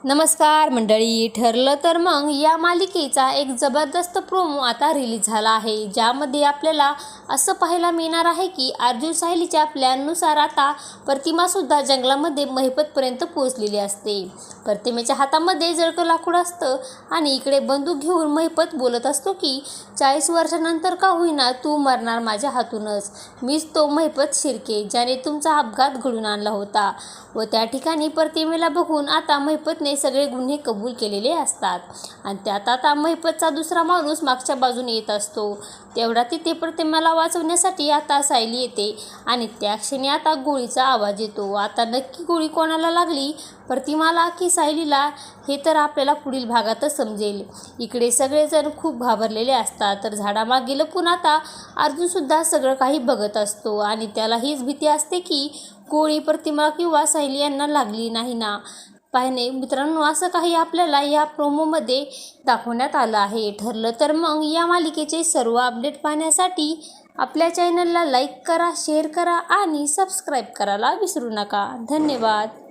नमस्कार मंडळी, ठरलं तर मग या मालिकेचा एक जबरदस्त प्रोमो आता रिलीज झाला आहे, ज्यामध्ये आपल्याला असं पाहायला मिळणार आहे की अर्जुन सायलीच्या प्लॅननुसार आता प्रतिमासुद्धा जंगलामध्ये महिपतपर्यंत पोहोचलेली असते. प्रतिमेच्या हातामध्ये जळकं लाकूड असतं आणि इकडे बंदूक घेऊन महिपत बोलत असतो की 40 वर्षानंतर का होईना तू मरणार माझ्या हातूनच. मीच तो महिपत शिर्के ज्याने तुमचा अपघात घडून आणला होता. व त्या ठिकाणी प्रतिमेला बघून आता महिपतने सगळे गुन्हे कबूल केलेले असतात आणि त्यात आता महिपतचा दुसरा माणूस मागच्या बाजूने येत असतो. तेवढा तिथे प्रतिमेला वाचवण्यासाठी आता सायली येते आणि त्या क्षणी आता गोळीचा आवाज येतो. आता नक्की गोळी कोणाला लागली, प्रतिमाला की सायलीला, हे तर आपल्याला पुढील भागातच समजेल. इकडे सगळेजण खूप घाबरलेले असतात, तर झाडामागे लपून आता अर्जुनसुद्धा सगळं काही बघत असतो आणि त्याला हीच भीती असते की गोळी प्रतिमा किंवा सायली यांना लागली नाही ना. पाहणे मित्रांनो, असं काही आपल्याला या प्रोमोमध्ये दाखवण्यात आलं आहे. ठरलं तर मग या मालिकेचे सर्व अपडेट पाहण्यासाठी आपल्या चॅनलला लाईक करा, शेअर करा आणि सबस्क्राईब करायला विसरू नका. धन्यवाद.